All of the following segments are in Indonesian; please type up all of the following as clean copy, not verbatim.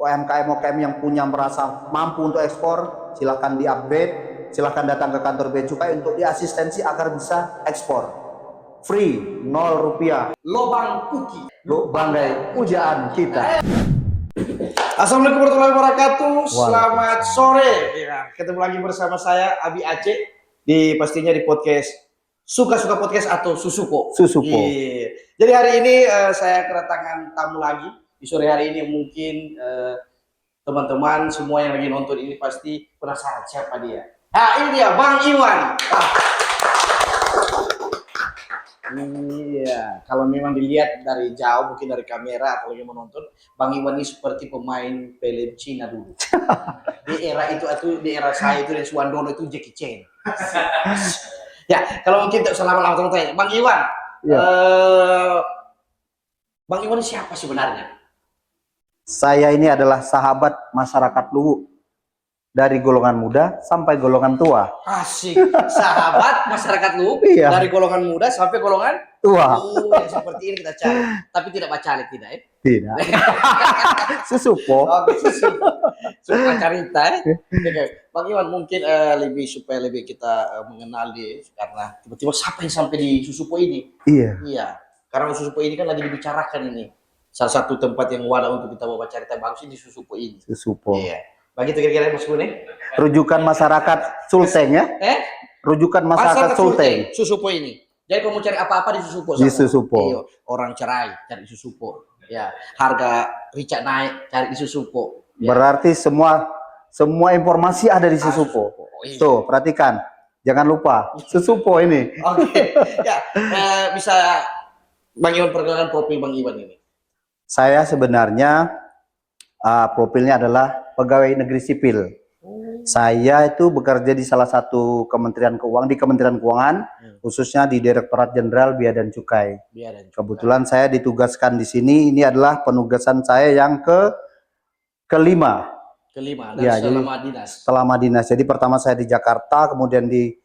UMKM yang punya merasa mampu untuk ekspor, silahkan di-update, silahkan datang ke kantor Bea Cukai untuk diasistensi agar bisa ekspor. Free, 0 rupiah. Lobang Kuki. Banggai pujaan kita. Assalamualaikum warahmatullahi wabarakatuh. Selamat sore. Ya, ketemu lagi bersama saya Abi Aceh pastinya di podcast Suka-suka podcast atau Susuko. Iya. Jadi hari ini saya kedatangan tamu lagi. Di sore hari ini mungkin teman-teman semua yang lagi nonton ini pasti penasaran siapa dia. Nah, ini dia Bang Iwan. Iya, kalau memang dilihat dari jauh mungkin dari kamera atau lagi menonton, Bang Iwan ini seperti pemain film Cina dulu. Di era saya itu dan Suwandono itu Jackie Chan. Ya, kalau mungkin selama lama tanya, Bang Iwan, ya. Bang Iwan siapa sebenarnya? Saya ini adalah sahabat masyarakat Luwu. Dari golongan muda sampai golongan tua. Asik, sahabat masyarakat Luwu. Iya. Dari golongan muda sampai golongan tua. Yang seperti ini kita cari. Tapi tidak bacalik, tidak ya? Tidak. Susupo. Oke, suka carita ya. Bang Iwan mungkin supaya lebih kita mengenal dia karena tiba-tiba siapa yang sampai di Susupo ini? Iya. Iya. Karena Susupo ini kan lagi dibicarakan ini. Salah satu tempat yang wadah untuk kita bawa cerita bagus di Susupo ini. Susupo. Iya. Begitu kira-kira Mas Bune? Rujukan masyarakat Sulteng ya? Rujukan masyarakat Sulteng. Susupo ini. Jadi kalau mau cari apa-apa di Susupo. Di Susupo. Iya. Orang cerai cari di Susupo. Ya. Harga rica naik cari di Susupo. Ya. Berarti semua informasi ada di Susupo. Iya. Tuh, perhatikan. Jangan lupa Susupo ini. Oke. Ya, bisa Bang Iwan perkenalkan profil Bang Iwan ini. Saya sebenarnya profilnya adalah pegawai negeri sipil. Saya itu bekerja di salah satu Kementerian Keuangan, di Kementerian Keuangan, khususnya di Direktorat Jenderal Bea dan Cukai. Kebetulan saya ditugaskan di sini. Ini adalah penugasan saya yang kelima. Ya, selama dinas. Jadi pertama saya di Jakarta, kemudian di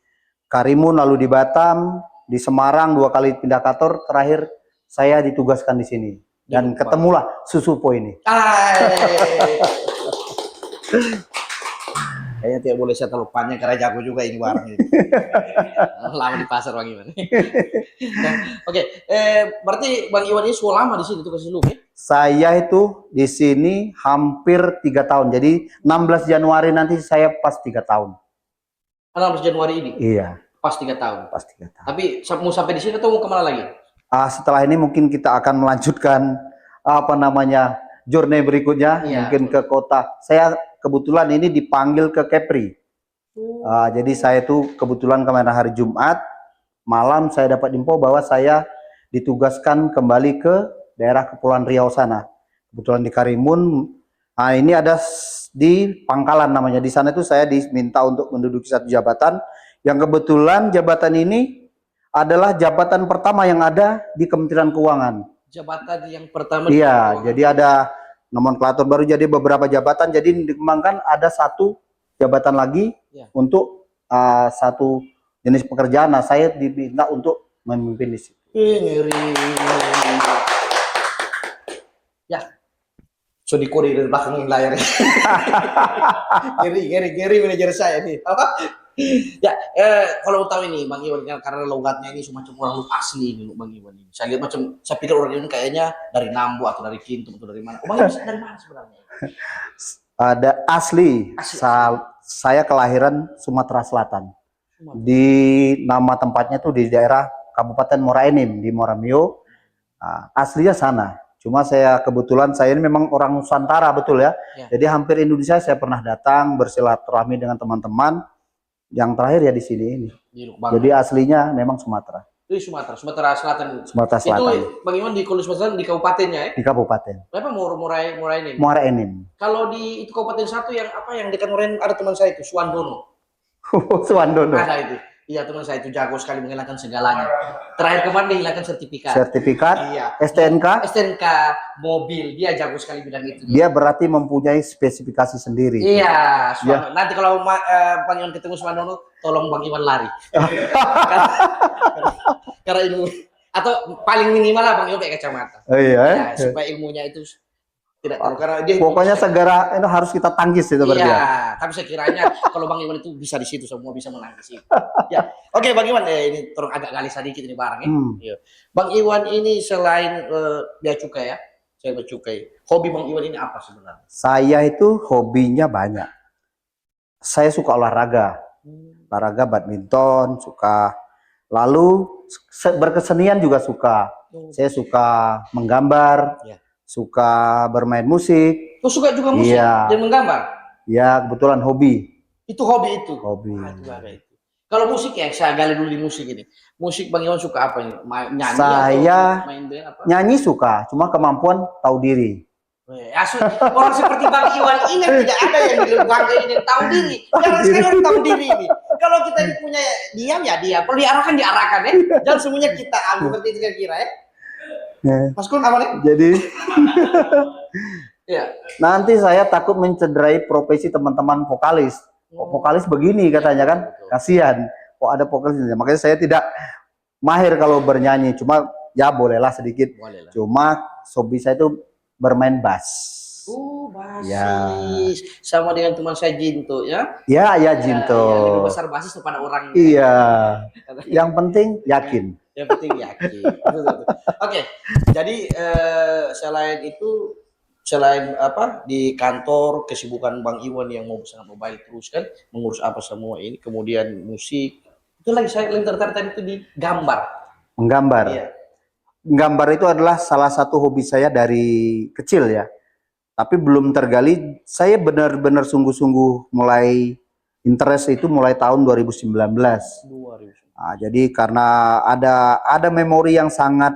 Karimun, lalu di Batam, di Semarang 2 kali pindah kantor. Terakhir saya ditugaskan di sini. Dan ketemulah Susupo ini. Kayaknya tidak boleh saya terlalu panjang karena jago juga ini warna. Lama di pasar Bang Iwan. Oke, berarti Bang Iwan ini sudah lama di sini tugas lu ya? Saya itu di sini hampir 3 tahun. Jadi 16 Januari nanti saya pas 3 tahun. 16 Januari ini? Iya. Pas 3 tahun. Pas 3 tahun. Tapi mau sampai di sini atau mau kemana lagi? Setelah ini mungkin kita akan melanjutkan journey berikutnya, mungkin ke kota. Saya kebetulan ini dipanggil ke Kepri. Jadi saya itu kebetulan kemarin hari Jumat malam saya dapat info bahwa saya ditugaskan kembali ke daerah Kepulauan Riau sana. Kebetulan di Karimun. Ini ada di Pangkalan namanya. Di sana itu saya diminta untuk menduduki satu jabatan yang kebetulan jabatan ini adalah jabatan pertama yang ada di Kementerian Keuangan. Jabatan yang pertama. Iya, jadi ada nomenklatur baru, jadi beberapa jabatan. Jadi dikembangkan ada satu jabatan lagi untuk satu jenis pekerjaan. Nah, saya diminta untuk memimpin di situ. Ya, so dikode dari belakang layar. Geri manajer saya nih. Ya, kalau tahu ini Bang Iwan karena logatnya ini semacam orang Luwu asli ini Bang Iwan ini. Saya lihat saya pikir orang ini kayaknya dari Nambu atau dari Kintum atau dari mana. Bang Iwan dari mana sebenarnya? Ada asli. Saya kelahiran Sumatera Selatan. Di nama tempatnya tuh di daerah Kabupaten Muara Enim di Muaramio. Aslinya sana. Cuma saya kebetulan saya ini memang orang Nusantara betul ya. Jadi hampir Indonesia saya pernah datang bersilaturahmi dengan teman-teman. Yang terakhir ya di sini ini. Jadi aslinya memang Sumatera. Di Sumatera Selatan. Sumatera Selatan. Itu Bang Iwan di Sumatera Selatan di kabupatennya ya? Di kabupaten. Kenapa Muara Enim? Muara Enim. Kalau di itu kabupaten satu yang dekat Muara Enim ada teman saya itu Suwandono. Suwandono. Ada itu. Iya, teman saya itu jago sekali menghilangkan segalanya. Terakhir kemarin dihilangkan sertifikat. Iya. STNK mobil. Dia jago sekali bidang itu. Dia berarti mempunyai spesifikasi sendiri. Iya. Nanti kalau Bang Iwan ketemu Suwandono, tolong Bang Iwan lari. Karena ilmu atau paling minimal lah Bang Iwan pakai kacamata. Oh iya. Ya, supaya ilmunya itu Tidak tahu karena dia Pokoknya segera itu harus kita tangkis itu berarti ya. Iya, tapi sekiranya kalau Bang Iwan itu bisa di situ, semua bisa menang di situ. Ya, oke Bang Iwan, ini turun agak gali sedikit ini barang ya. Iya. Bang Iwan ini selain bea cukai ya, saya bercukai. Hobi Bang Iwan ini apa sebenarnya? Saya itu hobinya banyak. Saya suka olahraga, olahraga badminton, suka. Lalu berkesenian juga suka. Saya suka menggambar, suka bermain musik. Oh, suka juga musik dan menggambar? Ya, kebetulan hobi. Itu hobi itu? Hobi. Kalau musik ya, saya gali dulu di musik ini. Musik Bang Iwan suka apa ini? Nyanyi saya atau main band apa? Nyanyi suka, cuma kemampuan tahu diri. Orang seperti Bang Iwan ini tidak ada yang bangga ini tahu diri. Karena sekarang tahu diri ini. Kalau kita punya diam ya diam. Kalau diarahkan ya. Jangan semuanya kita ambil seperti itu kira-kira ya. Mas Kun apa nih? Jadi ya. Nanti saya takut mencederai profesi teman-teman vokalis. Vokalis begini katanya kan, kasihan. Kok ada vokalis, makanya saya tidak mahir kalau bernyanyi. Cuma ya bolehlah sedikit. Bolehlah. Cuma hobi saya itu bermain bass. Basis. Ya. Sama dengan teman saya Jinto ya. Ya Jinto. Ya, lebih besar basis kepada orang. Iya. Yang penting yakin. Yang penting yakin. Oke. Jadi selain apa di kantor kesibukan Bang Iwan yang mau sangat mobile terus kan mengurus apa semua ini, kemudian musik. Itu lagi saya tertarik itu di gambar. Menggambar. Iya. Gambar itu adalah salah satu hobi saya dari kecil ya. Tapi belum tergali. Saya benar-benar sungguh-sungguh mulai interest itu mulai tahun 2019. Nah, jadi karena ada memori yang sangat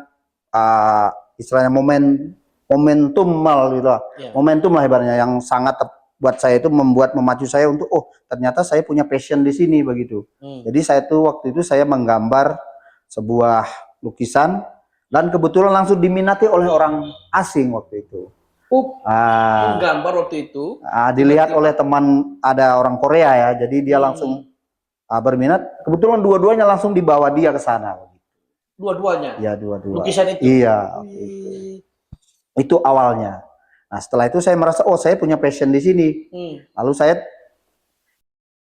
istilahnya momentum gitu. Yeah. Momentum lah ibaratnya yang sangat buat saya itu memacu saya untuk ternyata saya punya passion di sini begitu. Jadi saya tuh waktu itu saya menggambar sebuah lukisan dan kebetulan langsung diminati oleh orang asing waktu itu. Menggambar waktu itu dilihat oleh teman, ada orang Korea ya, jadi dia langsung berminat. Kebetulan dua-duanya langsung dibawa dia ke sana. Dua-duanya? Ya, dua-dua. Lukisan itu? Iya. Itu awalnya. Nah, setelah itu saya merasa saya punya passion di sini. Lalu saya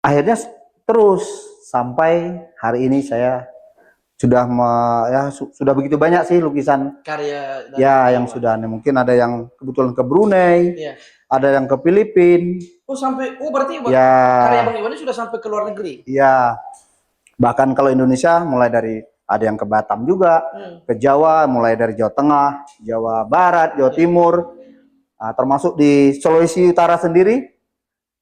akhirnya terus sampai hari ini saya sudah sudah begitu banyak sih lukisan karya yang sudah mungkin ada yang kebetulan ke Brunei, ada yang ke Filipina. Berarti karya Bang Iwan sudah sampai ke luar negeri. Iya. Bahkan kalau Indonesia mulai dari ada yang ke Batam juga, ke Jawa, mulai dari Jawa Tengah, Jawa Barat, Jawa Timur, termasuk di Sulawesi Utara sendiri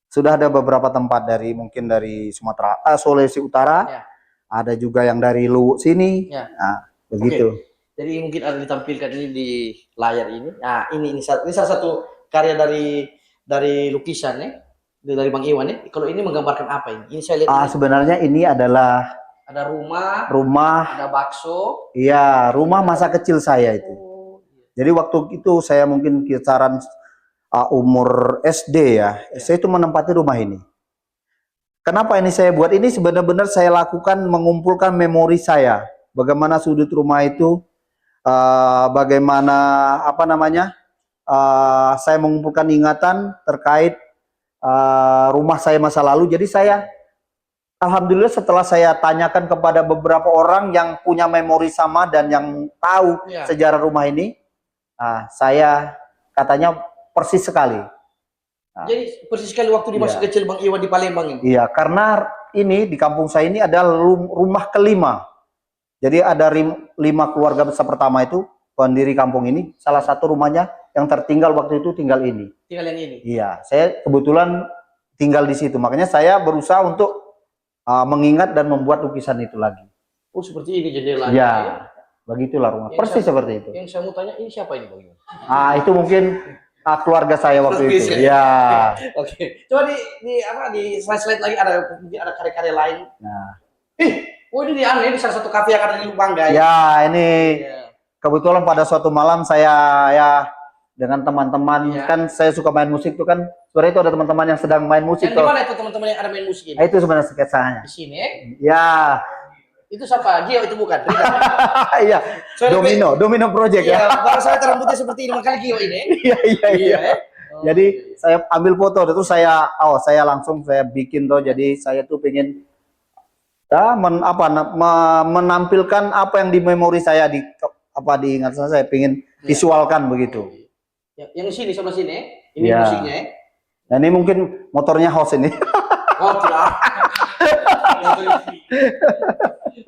sudah ada beberapa tempat mungkin dari Sumatera, Sulawesi Utara. Ada juga yang dari Luwu sini. Nah, begitu. Jadi mungkin ada ditampilkan ini di layar ini. Nah, ini salah satu karya dari lukisan ya, dari Bang Iwan ya. Kalau ini menggambarkan apa ini? Ini saya lihat. Sebenarnya ini adalah ada rumah, ada bakso. Iya, rumah masa kecil saya itu. Jadi waktu itu saya mungkin kisaran umur SD ya. Saya itu menempati rumah ini. Kenapa ini saya buat ini? Sebenarnya saya lakukan mengumpulkan memori saya. Bagaimana sudut rumah itu, bagaimana saya mengumpulkan ingatan terkait rumah saya masa lalu. Jadi saya, alhamdulillah setelah saya tanyakan kepada beberapa orang yang punya memori sama dan yang tahu sejarah rumah ini, saya katanya persis sekali. Jadi persis sekali waktu di masa kecil Bang Iwan di Palembang ini. Iya, karena ini di kampung saya ini adalah rumah kelima. Jadi ada 5 keluarga besar pertama itu pendiri kampung ini. Salah satu rumahnya yang tertinggal waktu itu tinggal ini. Tinggal yang ini. Iya, saya kebetulan tinggal di situ. Makanya saya berusaha untuk mengingat dan membuat lukisan itu lagi. Seperti ini jendelanya. Iya, begitulah rumah. Persis seperti itu. Yang saya mau tanya ini siapa ini Bang Iwan? Itu mungkin keluarga saya waktu itu. Ya. Oke. Coba di slide lagi ada karya-karya lain. Nah. Ini di salah satu kafe yang ada di Lubangga. Ya, ini kebetulan pada suatu malam saya dengan teman-teman kan saya suka main musik tuh kan. Sebenarnya itu ada teman-teman yang sedang main musik. Di mana itu teman-teman yang ada main musik ini? Itu sebenarnya sketsanya. Di sini. Ya. Itu siapa? Gio itu bukan? Iya, Domino Project ya. Iya, baru saya rambutnya seperti ini, makanya Gio ini. Iya. Jadi saya ambil foto itu saya langsung saya bikin tuh. Jadi saya tuh pengen menampilkan apa yang di memori saya di ingatan saya pengen visualkan begitu. Yang sini sebelah sini, ini musiknya. Nah, ini mungkin motornya host ini. Oh tidak.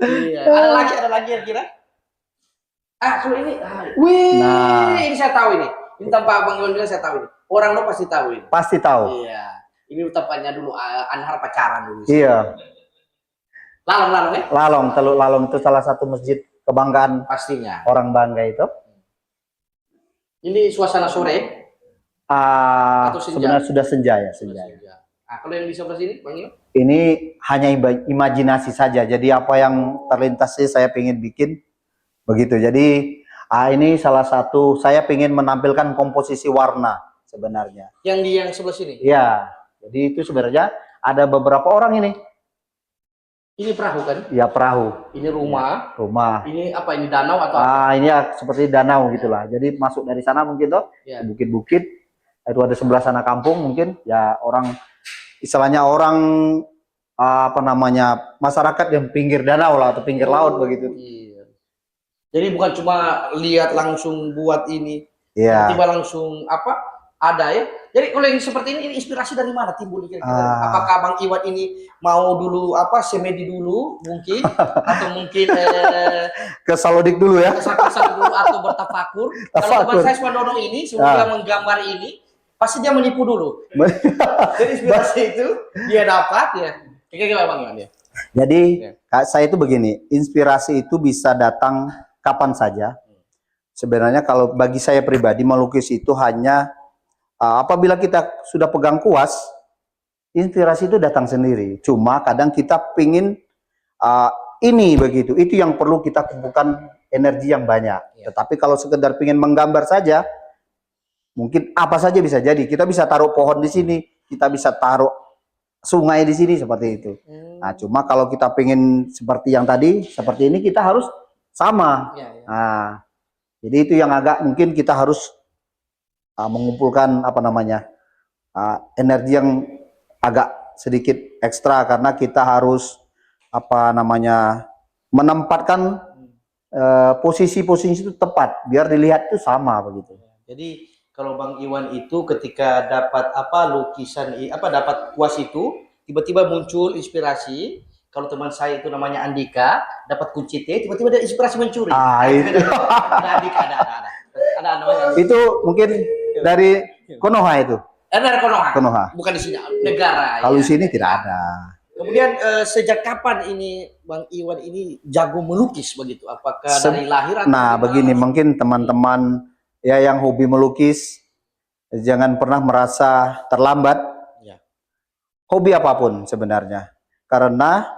Iya. Ada lagi yang kira? Kalau ini, ini saya tahu ini. Ini tanpa Bang Iwan bilang saya tahu ini. Orang lo pasti tahu ini. Pasti tahu. Iya. Ini tempatnya dulu Anhar pacaran dulu. Iya. Lalong ya? Teluk Lalong itu salah satu masjid kebanggaan pastinya. Orang Bangga itu. Ini suasana sore? Atau senja? Sebenarnya sudah senja ya, senja. Kalau yang di sebelah sini, Bang Iwan? Ini hanya imajinasi saja. Jadi apa yang terlintas sih saya pengen bikin begitu. Jadi ini salah satu saya pengen menampilkan komposisi warna sebenarnya. Yang sebelah sini? Iya. Jadi itu sebenarnya ada beberapa orang ini. Ini perahu kan? Iya, perahu. Ini rumah. Rumah. Ini apa? Ini danau atau apa? Ini ya seperti danau gitulah. Jadi masuk dari sana mungkin tuh bukit-bukit. Itu ada sebelah sana kampung mungkin ya orang istilahnya orang masyarakat yang pinggir danau lah atau pinggir laut begitu. Iya. Jadi bukan cuma lihat langsung buat ini. Iya. Tiba langsung ada ya. Jadi kalau yang seperti ini inspirasi dari mana timbul kira-kira? Apakah Bang Iwan ini mau dulu semedi dulu mungkin atau mungkin ke Salodik dulu ya? Ke dulu atau bertafakur. Kalau Bang Saya Wandono ini sebelum menggambar ini pasti dia menipu dulu. Jadi inspirasi itu dia dapat ya. Kayak Bang Iwan ya. Jadi saya itu begini, inspirasi itu bisa datang kapan saja. Sebenarnya kalau bagi saya pribadi melukis itu hanya apabila kita sudah pegang kuas, inspirasi itu datang sendiri. Cuma kadang kita pingin ini begitu, itu yang perlu kita kumpulkan energi yang banyak. Tetapi kalau sekedar pingin menggambar saja, mungkin apa saja bisa jadi. Kita bisa taruh pohon di sini, kita bisa taruh sungai di sini seperti itu. Nah, cuma kalau kita pingin seperti yang tadi, seperti ini kita harus sama. Nah, jadi itu yang agak mungkin kita harus mengumpulkan energi yang agak sedikit ekstra karena kita harus menempatkan posisi-posisi itu tepat biar dilihat itu sama begitu. Jadi kalau Bang Iwan itu ketika dapat lukisan dapat kuas itu tiba-tiba muncul inspirasi. Kalau teman saya itu namanya Andika dapat kunci T tiba-tiba ada inspirasi mencuri. Itu. Ada Andika ada namanya. Itu mungkin dari Konoha itu. Dari Konoha. Bukan di sini negara. Kalau di sini tidak ada. Kemudian sejak kapan ini Bang Iwan ini jago melukis begitu? Apakah dari lahir atau begini mungkin teman-teman ya yang hobi melukis jangan pernah merasa terlambat. Hobi apapun sebenarnya. Karena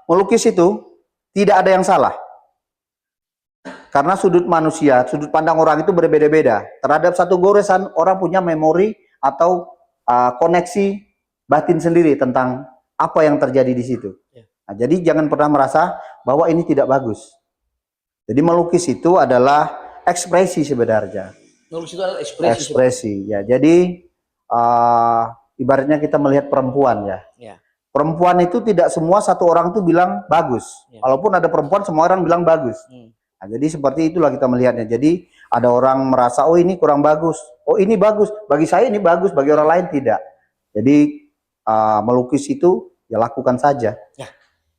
melukis itu tidak ada yang salah. Karena sudut manusia, sudut pandang orang itu berbeda-beda. Terhadap satu goresan, orang punya memori atau koneksi batin sendiri tentang apa yang terjadi di situ. Nah, jadi jangan pernah merasa bahwa ini tidak bagus. Jadi melukis itu adalah ekspresi sebenarnya. Melukis itu adalah ekspresi. Ya, jadi ibaratnya kita melihat perempuan ya. Perempuan itu tidak semua satu orang itu bilang bagus. Walaupun ada perempuan, semua orang bilang bagus. Nah, jadi seperti itulah kita melihatnya. Jadi ada orang merasa oh ini kurang bagus, oh ini bagus. Bagi saya ini bagus, bagi orang lain tidak. Jadi melukis itu ya lakukan saja.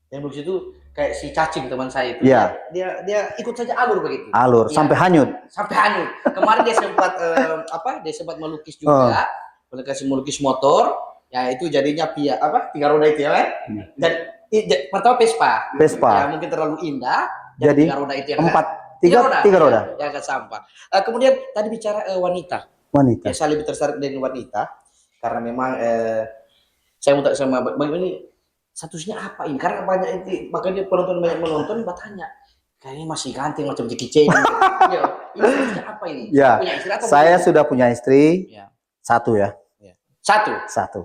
Yang melukis itu kayak si cacing teman saya itu. Dia ikut saja alur begitu. Alur sampai hanyut. Sampai hanyut. Kemarin dia sempat dia sempat melukis juga. Melukis motor. Ya itu jadinya tiga roda itu ya kan. Dan pertama Vespa. Ya mungkin terlalu indah. Jadi tiga roda itu yang tiga roda. Yang agak sampah. Kemudian tadi bicara wanita. Ya, saya lebih tertarik dengan wanita karena memang saya mau tanya sama Bang ini statusnya apa ini? Karena banyak itu makanya banyak menonton bertanya. Kayaknya masih ganteng macam Jackie Chan. Ini statusnya apa ini? Ya, saya sudah punya istri. Satu ya. Satu.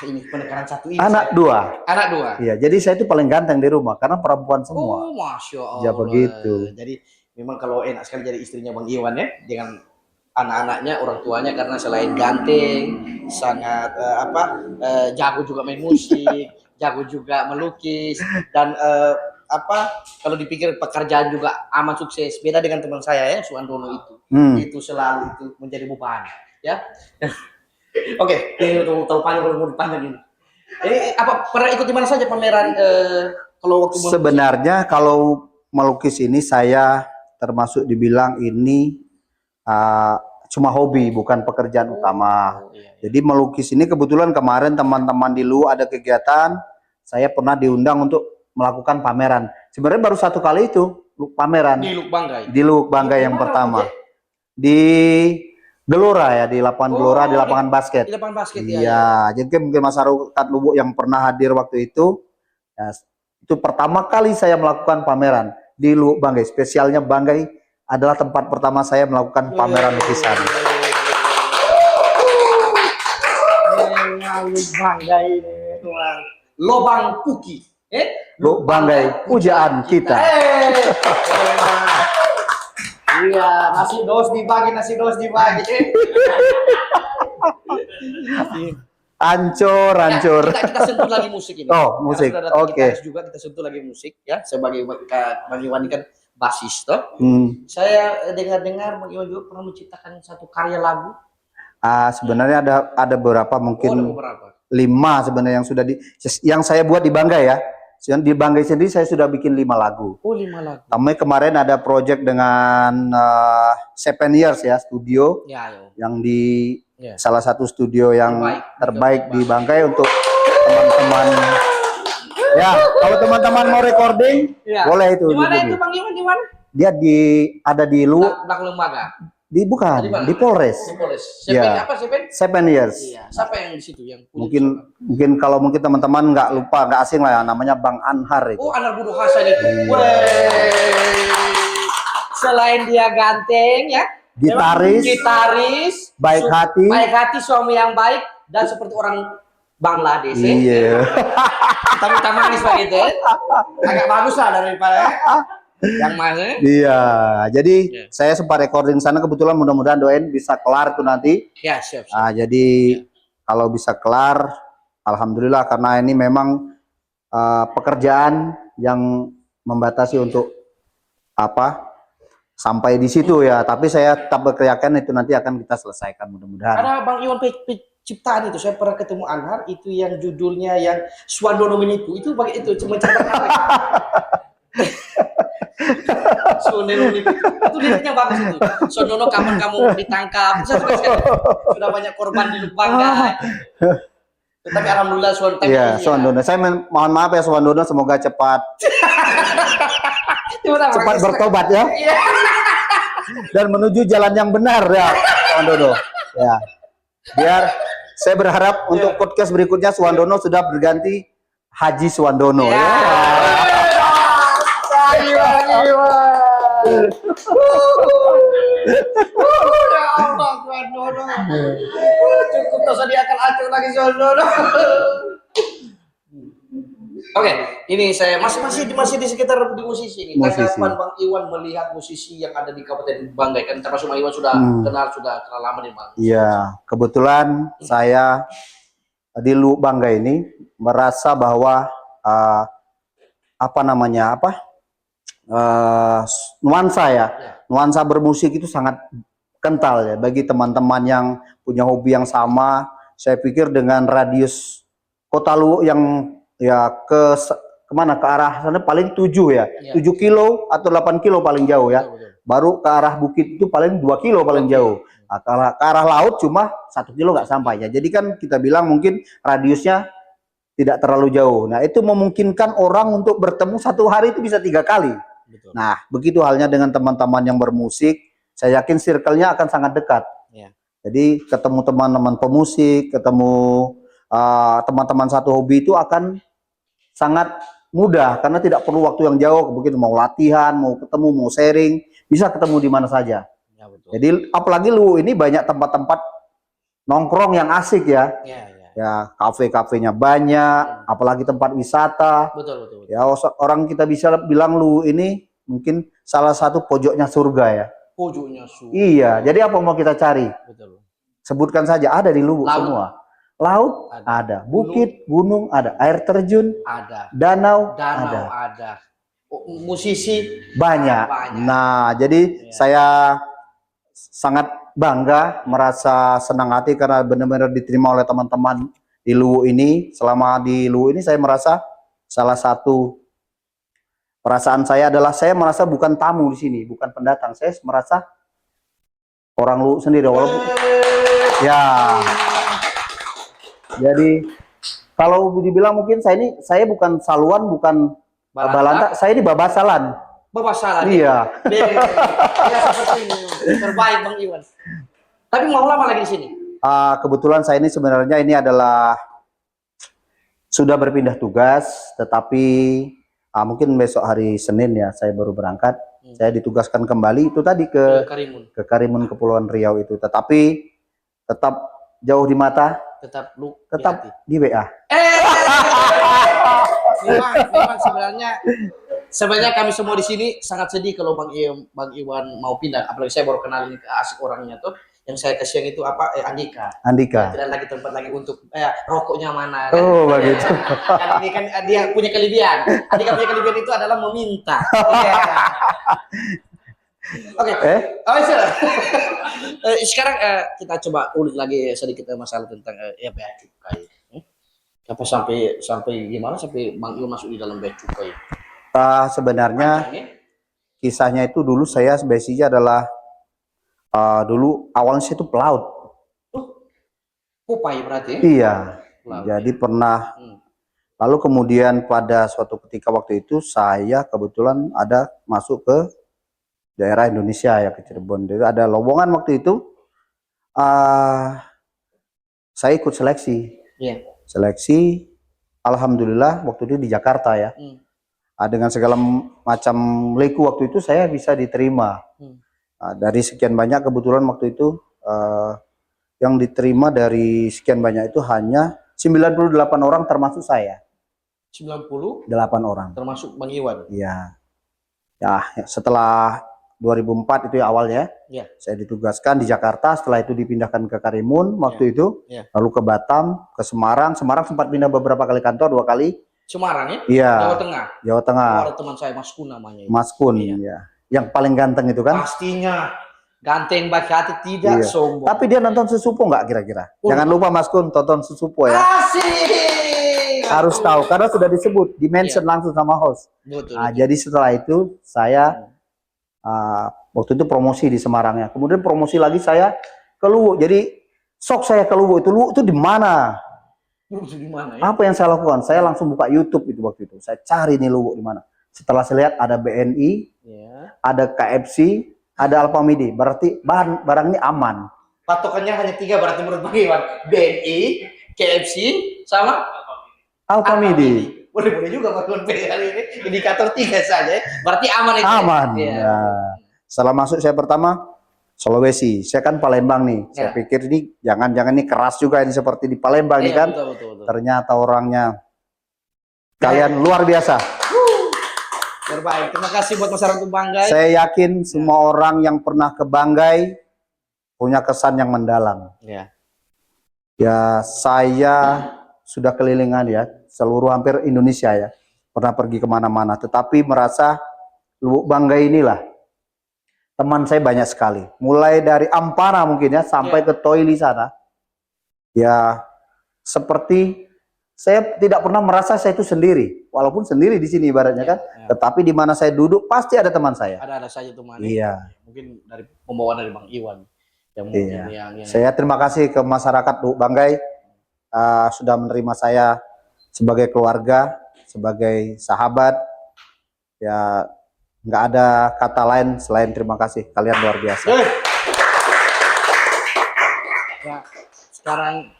ini penekanan satu ini. Anak dua. Anak dua. Iya, jadi saya itu paling ganteng di rumah karena perempuan semua. Oh, Masya Allah. Ya begitu. Jadi memang kalau enak sekali jadi istrinya Bang Iwan ya, dengan anak-anaknya, orang tuanya, karena selain ganteng, sangat jago juga main musik, jago juga melukis, dan kalau dipikir pekerjaan juga amat sukses. Beda dengan teman saya ya, Suwandono itu selalu itu menjadi beban ya. Oke, ini terlalu panjang ini. Ini apa pernah ikut di mana saja pameran kalau waktu sebenarnya kalau melukis ini saya termasuk dibilang ini cuma hobi, bukan pekerjaan utama. Jadi melukis ini kebetulan kemarin teman-teman di LU ada kegiatan, saya pernah diundang untuk melakukan pameran. Sebenarnya baru satu kali itu pameran di Luk Banggai. Di Luk Banggai yang pertama. Di Gelora ya, di lapangan Gelora, di lapangan basket. Di lapangan basket ya. Iya, jadi mungkin masyarakat Lubuk yang pernah hadir waktu itu, ya, itu pertama kali saya melakukan pameran di Luk Banggai. Spesialnya Banggai adalah tempat pertama saya melakukan pameran lukisan. Luk Banggai ini, Lobang Puki. Luk Banggai, pujaan kita. Iya, nasi dos dibagi. Ancur. Kita sentuh lagi musik ini. Oh, musik. Oke. Juga kita sentuh lagi musik ya. Sebagai Bang Iwan ini kan basis toh. Saya dengar Bang Iwan juga pernah menciptakan satu karya lagu. Sebenarnya ada beberapa, mungkin ada beberapa. 5 sebenarnya yang saya buat di Banggai ya. Di Banggai sendiri saya sudah bikin 5 lagu. Oh, 5 lagu. Kemarin ada project dengan 7 Years ya, studio yang di salah satu studio yang terbaik di Banggai untuk teman-teman. Ya, kalau teman-teman mau recording, boleh itu. Di mana itu Bang Iwan, di mana? Dia ada di belakang lembaga. Bukan, di Polres. Apa 7 Years. Iya. Siapa yang di situ yang mungkin kalau teman-teman nggak asing lah ya, namanya Bang Anhar itu. Oh, Anhar Budo Hasan itu. Selain dia ganteng ya, gitaris, baik hati, suami yang baik, dan seperti orang Bangladesh. Iya. Tapi manis begitu. Agak bagus lah daripada yang mana? Iya, jadi saya sempat recording sana, kebetulan mudah-mudahan doain bisa kelar itu nanti. Ya, siap. Jadi kalau bisa kelar, alhamdulillah, karena ini memang pekerjaan yang membatasi untuk sampai di situ ya. Tapi saya tetap berkeyakinan itu nanti akan kita selesaikan mudah-mudahan. Ada Bang Iwan ciptaan itu, saya pernah ketemu Anhar itu yang judulnya yang Suwandono menipu itu cuma catatan. Suwandono itu liriknya bagus itu. Suwandono, kapan kamu ditangkap? Sudah banyak korban di Banggai. Tetapi alhamdulillah Suwandono. Iya, Suwandono. Saya mohon maaf ya Suwandono, semoga cepat bertobat ya. Dan menuju jalan yang benar ya Suwandono. Ya. Biar saya berharap untuk podcast berikutnya Suwandono sudah berganti Haji Suwandono ya. Cukup tak sediakan acur lagi Suwandono. Oke, ini saya masih di sekitar di musisi ini. Tanggapan Bang Iwan melihat musisi yang ada di Kabupaten Banggai, kan termasuk Bang Iwan sudah kenal lama nih Bang. Iya, kebetulan saya di Luk Banggai ini merasa bahwa nuansa bermusik itu sangat kental ya bagi teman-teman yang punya hobi yang sama. Saya pikir dengan radius kota Luwu yang kemana, ke arah sana paling 7 ya, 7 kilo atau 8 kilo paling jauh ya. Baru ke arah bukit itu paling 2 kilo paling jauh. Nah, ke arah laut cuma 1 kilo nggak sampai ya. Jadi kan kita bilang mungkin radiusnya tidak terlalu jauh. Nah, itu memungkinkan orang untuk bertemu satu hari itu bisa 3 kali. Betul. Nah, begitu halnya dengan teman-teman yang bermusik, saya yakin circle-nya akan sangat dekat. Ya. Jadi ketemu teman-teman pemusik, ketemu teman-teman satu hobi itu akan sangat mudah karena tidak perlu waktu yang jauh. Begitu mau latihan, mau ketemu, mau sharing, bisa ketemu di mana saja. Ya, betul. Jadi apalagi lu ini banyak tempat-tempat nongkrong yang asik ya. Ya, kafe-kafenya banyak, apalagi tempat wisata. Betul. Ya, orang kita bisa bilang Luwu ini mungkin salah satu pojoknya surga ya. Pojoknya surga. Iya, jadi apa mau kita cari? Betul. Sebutkan saja, ada di Luwu semua. Laut ada, bukit, gunung ada, air terjun ada, danau ada. Musisi banyak. Nah, jadi saya sangat bangga, merasa senang hati karena benar-benar diterima oleh teman-teman di Luwu ini. Selama di Luwu ini saya merasa salah satu perasaan saya adalah saya merasa bukan tamu di sini, bukan pendatang. Saya merasa orang Luwu sendiri, walaupun ya. Jadi kalau dibilang mungkin saya bukan saluan, bukan balanta, saya ini babasalan. Babasalan. Iya. Ya seperti ini. Terbaik Bang Iwan. Tapi mau lama lagi di sini? Kebetulan saya ini sebenarnya ini adalah sudah berpindah tugas, tetapi mungkin besok hari Senin ya saya baru berangkat. Saya ditugaskan kembali itu tadi ke Karimun Kepulauan Riau itu, tetapi tetap jauh di mata, tetap di WA. Memang sebenarnya kami semua di sini sangat sedih kalau Bang Iwan mau pindah. Apalagi saya baru kenal ini asik orangnya tuh. Yang saya kasihan itu Andika. Tidak lagi tempat lagi untuk rokoknya mana kan? Oh begitu. Kan ini kan dia punya kelebihan. Andika punya kelebihan itu adalah meminta. Oke. Sekarang kita coba ulik lagi sedikit masalah tentang bea cukai. Apa sampai gimana sampai Bang Iwan masuk di dalam bea cukai? Sebenarnya kisahnya itu dulu saya basicnya adalah dulu awalnya saya itu pelaut. Pupai berarti? Iya. Pelaut, jadi pernah. Lalu kemudian pada suatu ketika waktu itu saya kebetulan ada masuk ke daerah Indonesia ya, ke Cirebon. Jadi ada lowongan waktu itu. Saya ikut seleksi. Seleksi. Alhamdulillah waktu itu di Jakarta ya. Dengan segala macam liku waktu itu saya bisa diterima. Dari sekian banyak kebetulan waktu itu yang diterima dari sekian banyak itu hanya 98 orang termasuk saya. 98 orang. Termasuk Bang Iwan. Iya. Ya, setelah 2004 itu ya awalnya. Saya ditugaskan di Jakarta, setelah itu dipindahkan ke Karimun waktu itu. Lalu ke Batam, ke Semarang. Semarang sempat pindah beberapa kali kantor, 2 kali. Semarang ya? Iya. Jawa Tengah. Oh, ada teman saya Mas Kun namanya. Mas Kun, ya. Yang paling ganteng itu kan? Pastinya. Ganteng baik hati, tidak sombong. Tapi dia nonton Susupo nggak kira-kira? Jangan lupa Mas Kun, tonton Susupo ya. Asik. Harus tahu, karena sudah disebut, di-mention langsung sama host. Betul. Jadi setelah itu, saya waktu itu promosi di Semarangnya. Kemudian promosi lagi saya ke Luwu. Jadi, sok saya ke Luwu. Luwu itu di mana? Apa yang saya lakukan? Saya langsung buka YouTube itu waktu itu. Saya cari nih Luwu di mana. Setelah saya lihat ada BNI, ada KFC, ada Alfamidi. Berarti barang ini aman. Patokannya hanya 3 berarti menurut Bang Iwan. BNI, KFC, sama Alfamidi. Boleh juga Bang Iwan hari ini. Indikator 3 saja. Berarti aman itu. Aman. Ya. Setelah masuk saya pertama Sulawesi. Saya kan Palembang nih. Saya pikir ini jangan-jangan ini keras juga ini seperti di Palembang nih kan. Betul. Ternyata orangnya kalian luar biasa. Terbaik. Terima kasih buat masyarakat Banggai. Saya yakin semua orang yang pernah ke Banggai punya kesan yang mendalam. Ya, saya sudah kelilingan ya, seluruh hampir Indonesia ya. Pernah pergi kemana-mana, tetapi merasa Luwu Banggai inilah teman saya banyak sekali. Mulai dari Ampara mungkin ya, sampai ke Toili sana. Ya, seperti saya tidak pernah merasa saya itu sendiri, walaupun sendiri di sini ibaratnya kan. Tetapi di mana saya duduk pasti ada teman saya. Ada saja teman. Iya. Mungkin dari pembawaan dari Bang Iwan. Yang saya terima kasih ke masyarakat Luwu Banggai sudah menerima saya sebagai keluarga, sebagai sahabat. Ya, nggak ada kata lain selain terima kasih. Kalian luar biasa. Ya, sekarang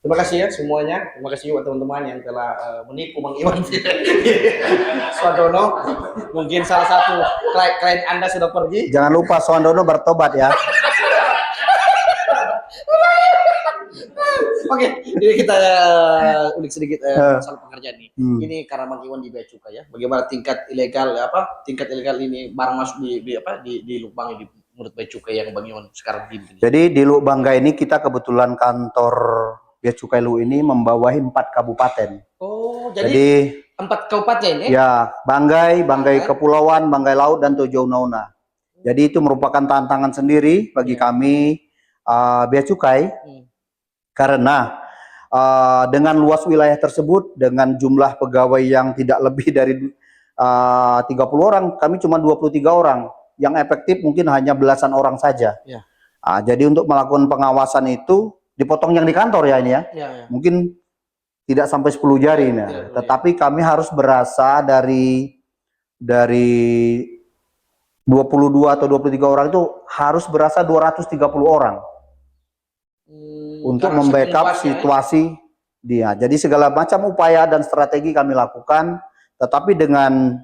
terima kasih ya semuanya. Terima kasih juga teman-teman yang telah menipu Bang Iwan Swandono. Mungkin salah satu klien Anda sudah pergi. Jangan lupa Swandono bertobat ya. Oke, ini kita ulik sedikit masalah pekerjaan nih. Ini karena Bang Iwan di Bea Cukai ya. Bagaimana tingkat ilegal tingkat ilegal ini barang masuk di Lubang ini menurut Bea Cukai yang Bang Iwan sekarang pimpin. Jadi di Luk Banggai ini kita kebetulan kantor Bea Cukai Lu ini membawahi 4 kabupaten. Oh, jadi 4 kabupaten ya? Ya, Banggai Kepulauan, Banggai Laut, dan Tojo Una-Una. Jadi itu merupakan tantangan sendiri bagi kami Bea Cukai karena dengan luas wilayah tersebut dengan jumlah pegawai yang tidak lebih dari 30 orang, kami cuma 23 orang, yang efektif mungkin hanya belasan orang saja. Jadi untuk melakukan pengawasan itu dipotong yang di kantor ya ini ya, mungkin tidak sampai 10 jari nah. Tetapi kami harus berasa dari 22 atau 23 orang itu harus berasa 230 orang untuk membackup situasi dia. Jadi segala macam upaya dan strategi kami lakukan, tetapi dengan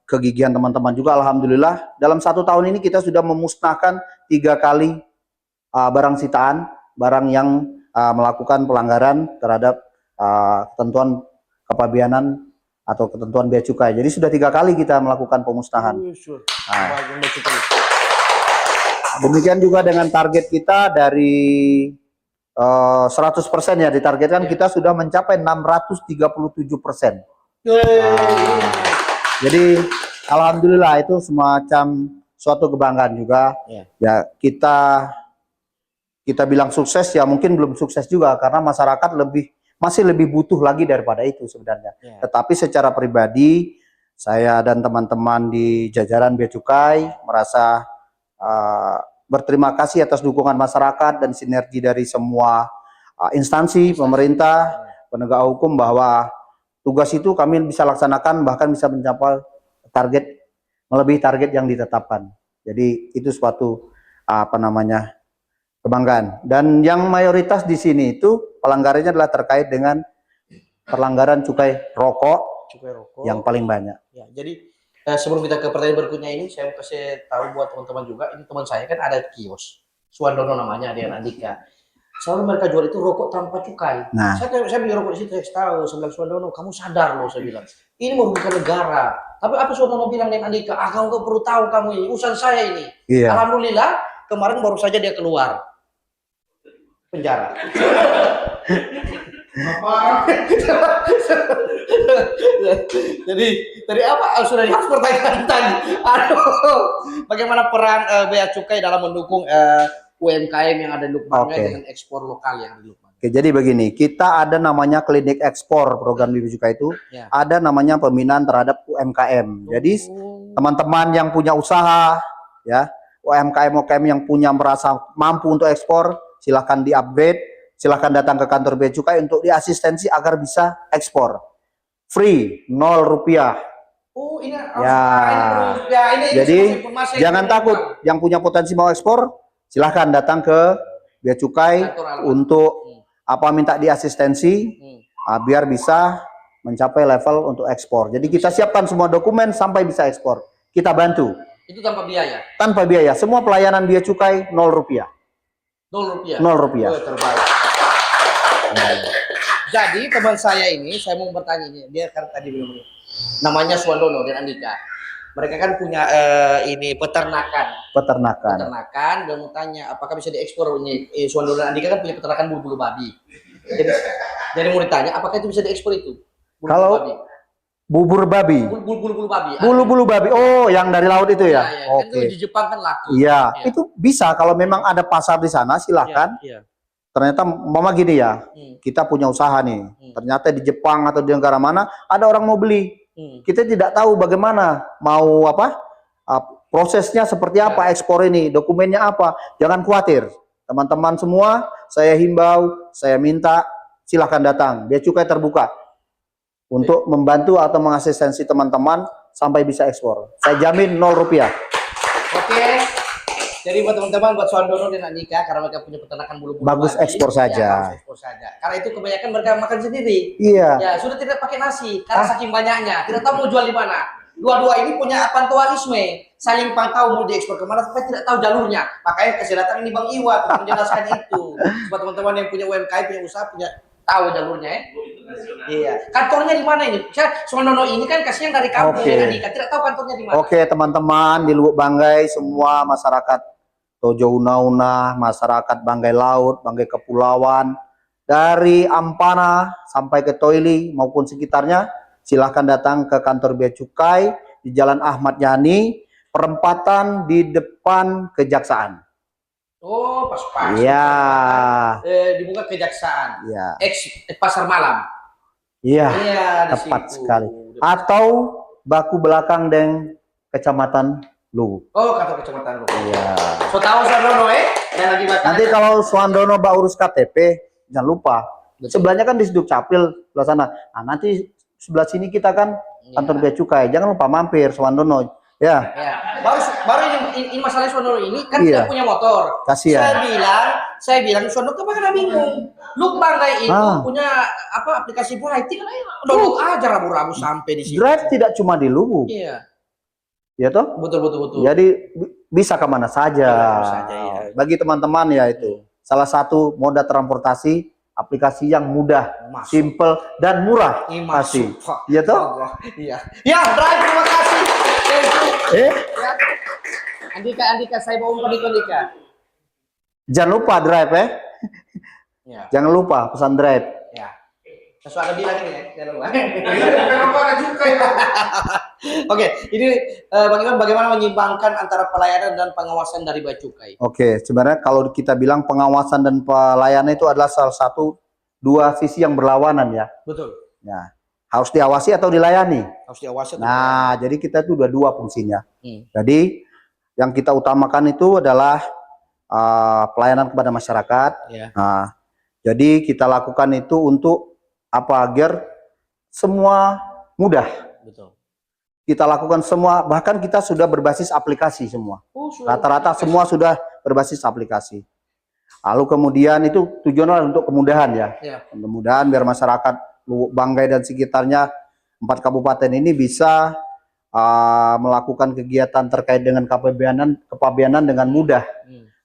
kegigihan teman-teman juga, alhamdulillah dalam 1 tahun ini kita sudah memusnahkan 3 kali barang sitaan, barang yang melakukan pelanggaran terhadap ketentuan kepabeanan atau ketentuan Bea Cukai. Jadi sudah 3 kali kita melakukan pemusnahan. Demikian juga dengan target kita dari 100% ya ditargetkan kita sudah mencapai 637%. Jadi alhamdulillah itu semacam suatu kebanggaan juga. Ya kita bilang sukses ya mungkin belum sukses juga karena masyarakat masih lebih butuh lagi daripada itu sebenarnya. Tetapi secara pribadi saya dan teman-teman di jajaran Bea Cukai merasa berterima kasih atas dukungan masyarakat dan sinergi dari semua instansi pemerintah, penegak hukum, bahwa tugas itu kami bisa laksanakan bahkan bisa mencapai target melebihi target yang ditetapkan. Jadi itu suatu kebanggaan. Dan yang mayoritas di sini itu pelanggarannya adalah terkait dengan pelanggaran cukai rokok yang paling banyak. Ya, jadi sebelum kita ke pertanyaan berikutnya ini, saya mau kasih tahu buat teman-teman juga, ini teman saya kan ada kios, Suwandono namanya, dia Andika. Selalu mereka jual itu rokok tanpa cukai. Nah, saya beli rokok di situ, saya tahu, saya bilang Suwandono, kamu sadar loh, saya bilang. Ini merugikan negara. Tapi apa Suwandono bilang dengan Andika? Kamu gak perlu tahu kamu ini, urusan saya ini. Iya. Alhamdulillah, kemarin baru saja dia keluar penjara. Jadi apa sudah harus pertanyaan tadi. Bagaimana peran Bea Cukai dalam mendukung UMKM yang ada di Lubang dengan ekspor lokal yang ada di Lubang? Oke, jadi begini, kita ada namanya klinik ekspor program Bea Cukai itu, ada namanya pembinaan terhadap UMKM. Jadi teman-teman yang punya usaha, ya UMKM yang punya merasa mampu untuk ekspor, silahkan di-upgrade, silahkan datang ke kantor Bea Cukai untuk diasistensi agar bisa ekspor. Free, 0 rupiah. Oh, ini jadi jangan takut, yang punya potensi mau ekspor, silahkan datang ke Bea Cukai untuk minta diasistensi biar bisa mencapai level untuk ekspor. Jadi kita siapkan semua dokumen sampai bisa ekspor. Kita bantu. Itu tanpa biaya? Tanpa biaya. Semua pelayanan Bea Cukai 0 rupiah. 0 rupiah? 0 rupiah. Oh, terbaik. Jadi teman saya ini, saya mau bertanya ini, dia kan tadi belum namanya Suwandono dan Andika. Mereka kan punya ini peternakan. Dia mau tanya apakah bisa diekspor ini. Suwandono dan Andika kan punya peternakan bulu-bulu babi. Jadi mau ditanya apakah itu bisa diekspor itu? Bubur babi. Bulu-bulu babi. Bulu-bulu babi. Oh, yang dari laut itu ya? Iya. Oke. Kan di Jepang kan laku. Iya, itu bisa kalau memang ada pasar di sana, silahkan. Iya. Ternyata mama gini ya, kita punya usaha nih. Ternyata di Jepang atau di negara mana ada orang mau beli. Kita tidak tahu bagaimana mau prosesnya seperti apa ekspor ini, dokumennya apa. Jangan khawatir, teman-teman semua. Saya himbau, saya minta silahkan datang. Bea Cukai terbuka untuk membantu atau mengasistensi teman-teman sampai bisa ekspor. Saya jamin 0 rupiah. Oke. Jadi buat teman-teman, buat Suwandono dan Andika, karena mereka punya peternakan bulu-bulu bagus babi, ekspor saja. Bagus ekspor saja. Karena itu kebanyakan mereka makan sendiri. Iya. Ya sudah tidak pakai nasi karena saking banyaknya, tidak tahu mau jual di mana. dua-dua ini punya pantualisme, saling pantau mau diekspor kemana, tapi tidak tahu jalurnya. Makanya kasih datang ini Bang Iwa untuk menjelaskan itu. Buat teman-teman yang punya UMKM, punya usaha, punya tahu jalurnya ya. Iya. Kantornya di mana ini? Suwandono ini kan kasihnya dari kampung ya Andika, tidak tahu kantornya di mana. Oke, teman-teman di Lubuk Banggai, semua masyarakat Tojo Una-Una, masyarakat Banggai Laut, Banggai Kepulauan, dari Ampana sampai ke Toili maupun sekitarnya, silahkan datang ke kantor Bea Cukai di Jalan Ahmad Yani, perempatan di depan Kejaksaan. Oh, pas-pas. Iya. Dibuka Kejaksaan. Iya. Pasar malam. Iya. Iya, Tepat sekali. Atau baku belakang dengan Kecamatan Lubuk. Oh, kantor kecamatan lu. Iya. So tahu Suwandono dan lagi makan. Nanti kalau Suwandono mbak urus KTP, jangan lupa. Sebelahnya kan di Dukcapil sebelah sana. Nah, nanti sebelah sini kita kan kantor Bea Cukai. Jangan lupa mampir Suwandono. Ya. Ya. Baru ini masalah Suwandono ini kan Iya. tidak punya motor. Kasihan. Saya bilang Suwandono kenapa bingung? Lu Banggai itu Ah. punya aplikasi Brighting kan download aja rabu-rabu sampai di sini. Drive tidak cuma di Lubuk, Iya. ya toh? Betul. Jadi bisa kemana saja. Kemana saja, iya. Bagi teman-teman ya itu salah satu moda transportasi aplikasi yang mudah, Masuk. simple dan murah Ini pasti. masuk. Ya toh? Allah. Iya. Ya, Drive terima kasih. Thank you. Eh, Ya. Andika saya mau umpan itu Andika. jangan lupa drive ya. Ya. Jangan lupa pesan drive. Ya. Sesuatu bilang ini ya, jangan lupa. Oke, ini Bang Iwan bagaimana menyimbangkan antara pelayanan dan pengawasan dari Bea Cukai? Oke, sebenarnya kalau kita bilang pengawasan dan pelayanan itu adalah salah satu dua sisi yang berlawanan ya. Betul. Ya, harus diawasi atau dilayani. Harus diawasi. Nah, jadi kita itu dua fungsinya. Hmm. Jadi yang kita utamakan itu adalah pelayanan kepada masyarakat. Ya. Nah, jadi kita lakukan itu untuk apa agar semua mudah. Betul. Kita lakukan semua, bahkan kita sudah berbasis aplikasi semua. Rata-rata semua sudah berbasis aplikasi. Lalu kemudian itu tujuannya untuk kemudahan ya. Ya. Kemudahan biar masyarakat Lubuk Banggai dan sekitarnya 4 kabupaten ini bisa melakukan kegiatan terkait dengan kepabeanan dengan mudah.